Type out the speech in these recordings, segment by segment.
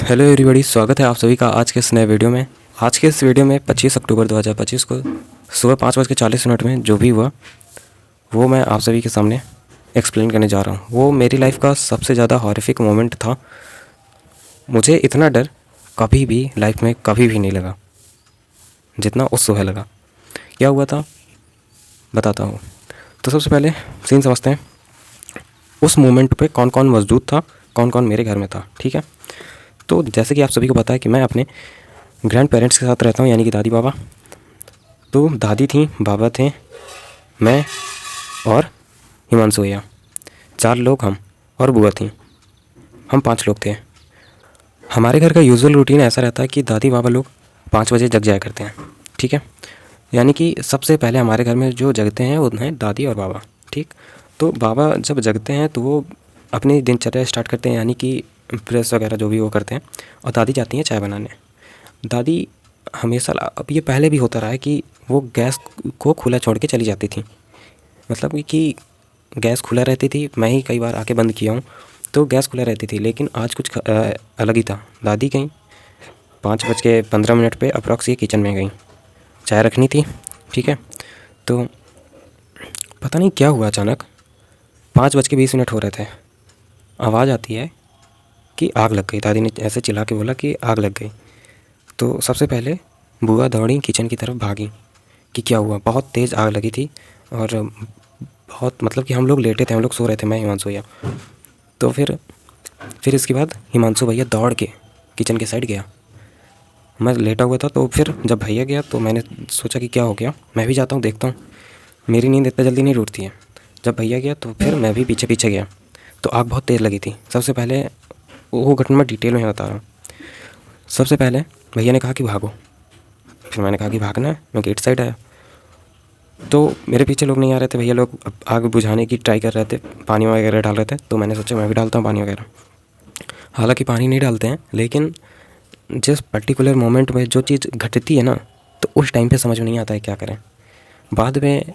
Hello everybody, स्वागत है आप सभी का आज के इस नए वीडियो में। आज के इस वीडियो में 25 अक्टूबर 2025 को सुबह 5:40 में जो भी हुआ वो मैं आप सभी के सामने एक्सप्लेन करने जा रहा हूँ। वो मेरी लाइफ का सबसे ज़्यादा हॉरिफिक मोमेंट था। मुझे इतना डर कभी भी लाइफ में कभी भी नहीं लगा जितना उस सुबह लगा। क्या हुआ था बताता हूँ। तो सबसे पहले सीन समझते हैं। उस मोमेंट पे कौन कौन मौजूद था, कौन कौन मेरे घर में था, ठीक है। तो जैसे कि आप सभी को पता है कि मैं अपने ग्रैंड पेरेंट्स के साथ रहता हूँ, यानी कि दादी बाबा। तो दादी थी, बाबा थे, मैं और हिमांशु भैया, 4 लोग हम, और बुआ थी। हम 5 लोग थे। हमारे घर का यूजुअल रूटीन ऐसा रहता है कि दादी बाबा लोग 5 बजे जग जाया करते हैं, ठीक है। यानी कि सबसे पहले हमारे घर में जो जगते हैं वो हैं दादी और बाबा, ठीक। तो बाबा जब जगते हैं तो वो अपनी दिनचर्या स्टार्ट करते हैं, यानी कि प्रेस वगैरह जो भी वो करते हैं, और दादी जाती हैं चाय बनाने। दादी हमेशा, अब ये पहले भी होता रहा है कि वो गैस को खुला छोड़ के चली जाती थी। मतलब कि गैस खुला रहती थी, मैं ही कई बार आके बंद किया हूँ, तो गैस खुला रहती थी। लेकिन आज कुछ अलग ही था। दादी गई 5:15 पे अप्रॉक्स ये किचन में गई, चाय रखनी थी, ठीक है। तो पता नहीं क्या हुआ, अचानक 5:20 हो रहे थे, आवाज़ आती है कि आग लग गई। दादी ने ऐसे चिल्ला के बोला कि आग लग गई। तो सबसे पहले बुआ दौड़ी किचन की तरफ भागी कि क्या हुआ। बहुत तेज़ आग लगी थी और बहुत, मतलब कि हम लोग लेटे थे, हम लोग सो रहे थे, मैं हिमांशु भैया। तो फिर इसके बाद हिमांशु भैया दौड़ के किचन के साइड गया। मैं लेटा हुआ था, तो फिर जब भैया गया तो मैंने सोचा कि क्या हो गया, मैं भी जाता हूँ देखता हूँ। मेरी नींद इतना जल्दी नहीं टूटती है। जब भैया गया तो फिर मैं भी पीछे पीछे गया। तो आग बहुत तेज़ लगी थी। सबसे पहले वो घटना मैं डिटेल में बता रहा हूँ। सबसे पहले भैया ने कहा कि भागो। फिर मैंने कहा कि भागना है, मैं गेट साइड आया। तो मेरे पीछे लोग नहीं आ रहे थे, भैया लोग आग बुझाने की ट्राई कर रहे थे, पानी वगैरह डाल रहे थे। तो मैंने सोचा मैं भी डालता हूँ पानी वगैरह। हालांकि पानी नहीं डालते हैं, लेकिन जिस पर्टिकुलर मोमेंट में जो चीज़ घटती है ना, तो उस टाइम पे समझ में नहीं आता है क्या करें। बाद में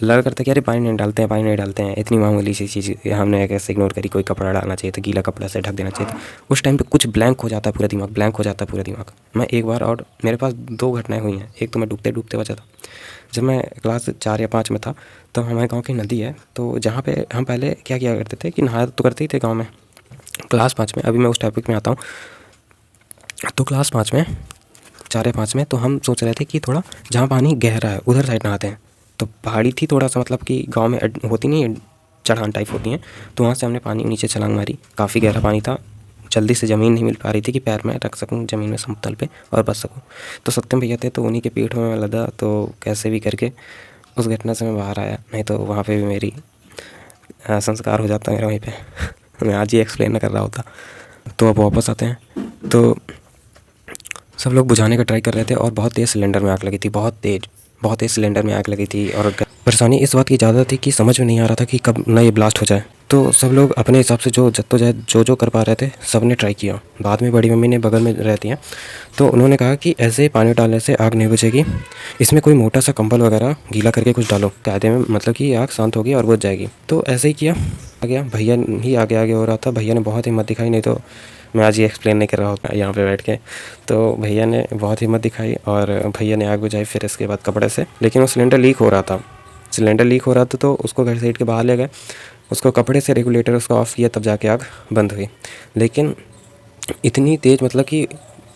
लगा करता कि अरे पानी नहीं डालते हैं, पानी नहीं डालते हैं, इतनी मामूली सी चीज़ हमने कैसे इग्नोर करी। कोई कपड़ा डालना चाहिए था, गीला कपड़ा से ढक देना चाहिए था। उस टाइम पे कुछ ब्लैंक हो जाता है पूरा दिमाग, ब्लैंक हो जाता है पूरा दिमाग। मैं एक बार, और मेरे पास 2 घटनाएं हुई हैं। एक तो मैं डूबते डूबते बचा था। जब मैं क्लास 4 या 5 में था, तो हमारे गाँव की नदी है, तो जहाँ पर हम पहले क्या किया करते थे कि नहाया तो करते ही थे गाँव में। क्लास 5 में, अभी मैं उस टॉपिक में आता हूँ। तो क्लास 5 में, 4 या 5 में, तो हम सोच रहे थे कि थोड़ा जहाँ पानी गहरा है उधर साइड नहाते हैं। तो पहाड़ी थी थोड़ा सा, मतलब कि गांव में होती नहीं है, चढ़ान टाइप होती हैं। तो वहाँ से हमने पानी नीचे छलांग मारी। काफ़ी गहरा पानी था, जल्दी से ज़मीन नहीं मिल पा रही थी कि पैर में रख सकूँ ज़मीन में समतल पे और बच सकूँ। तो सत्यम भैया थे, तो उन्हीं के पीठ में मैं लदा। तो कैसे भी करके उस घटना से मैं बाहर आया, नहीं तो वहाँ पर भी मेरी संस्कार हो जाता मेरा वहीं पर। मैं आज ही एक्सप्लेन न कर रहा होता। तो अब वापस आते हैं। तो सब लोग बुझाने का ट्राई कर रहे थे और बहुत तेज़ सिलेंडर में आग लगी थी, बहुत तेज़ सिलेंडर में आग लगी थी। और परेशानी इस बात की ज़्यादा थी कि समझ में नहीं आ रहा था कि कब ना ये ब्लास्ट हो जाए। तो सब लोग अपने हिसाब से जो जद्दोजहद जो कर पा रहे थे सब ने ट्राई किया। बाद में बड़ी मम्मी ने, बगल में रहती हैं, तो उन्होंने कहा कि ऐसे पानी डालने से आग नहीं बुझेगी, इसमें कोई मोटा सा कंबल वगैरह गीला करके कुछ डालो, कायदे में, मतलब कि आग शांत होगी और बुझ जाएगी। तो ऐसे ही किया। आ गया भैया ही आगे आगे हो रहा था। भैया ने बहुत हिम्मत दिखाई, नहीं तो मैं आज ये एक्सप्लेन नहीं कर रहा होता यहाँ पे बैठ के। तो भैया ने बहुत हिम्मत दिखाई और भैया ने आग बुझाई। फिर इसके बाद कपड़े से, लेकिन वो सिलेंडर लीक हो रहा था। तो उसको घर से के बाहर ले गए, उसको कपड़े से रेगुलेटर उसका ऑफ़ किया, तब जाके आग बंद हुई। लेकिन इतनी तेज़, मतलब कि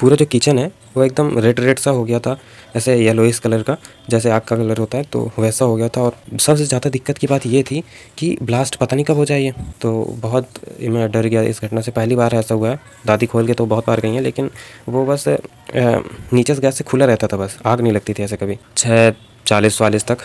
पूरा जो किचन है वो एकदम रेड रेड सा हो गया था, ऐसे येलोइश कलर का, जैसे आग का कलर होता है, तो वैसा हो गया था। और सबसे ज़्यादा दिक्कत की बात ये थी कि ब्लास्ट पता नहीं कब हो जाए ये। तो बहुत मैं डर गया इस घटना से। पहली बार ऐसा हुआ है। दादी खोल के तो बहुत बार गई हैं, लेकिन वो बस नीचे से गैस से खुला रहता था, बस आग नहीं लगती थी ऐसे कभी। 6:40 तक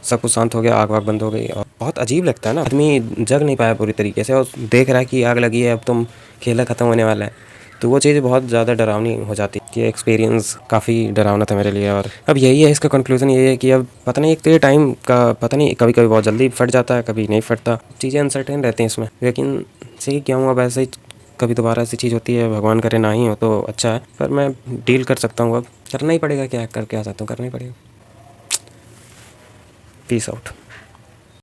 सब कुछ शांत हो गया, आग वाग बंद हो गई। और बहुत अजीब लगता है ना, आदमी जग नहीं पाया पूरी तरीके से और देख रहा है कि आग लगी है, अब तुम खेला ख़त्म होने वाला है। तो वो चीज़ बहुत ज़्यादा डरावनी हो जाती है। ये एक्सपीरियंस काफ़ी डरावना था मेरे लिए। और अब यही है, इसका कंक्लूज़न यही है कि अब पता नहीं, एक तो ये टाइम का पता नहीं, कभी कभी बहुत जल्दी फट जाता है, कभी नहीं फटता, चीज़ें अनसर्टेन रहती हैं इसमें। लेकिन सही क्या हूँ, अब ऐसे ही कभी दोबारा ऐसी चीज़ होती है, भगवान करे ना ही हो तो अच्छा है, पर मैं डील कर सकता हूँ। अब करना ही पड़ेगा, क्या करके आ सकता हूँ, करना ही पड़ेगा। Peace out.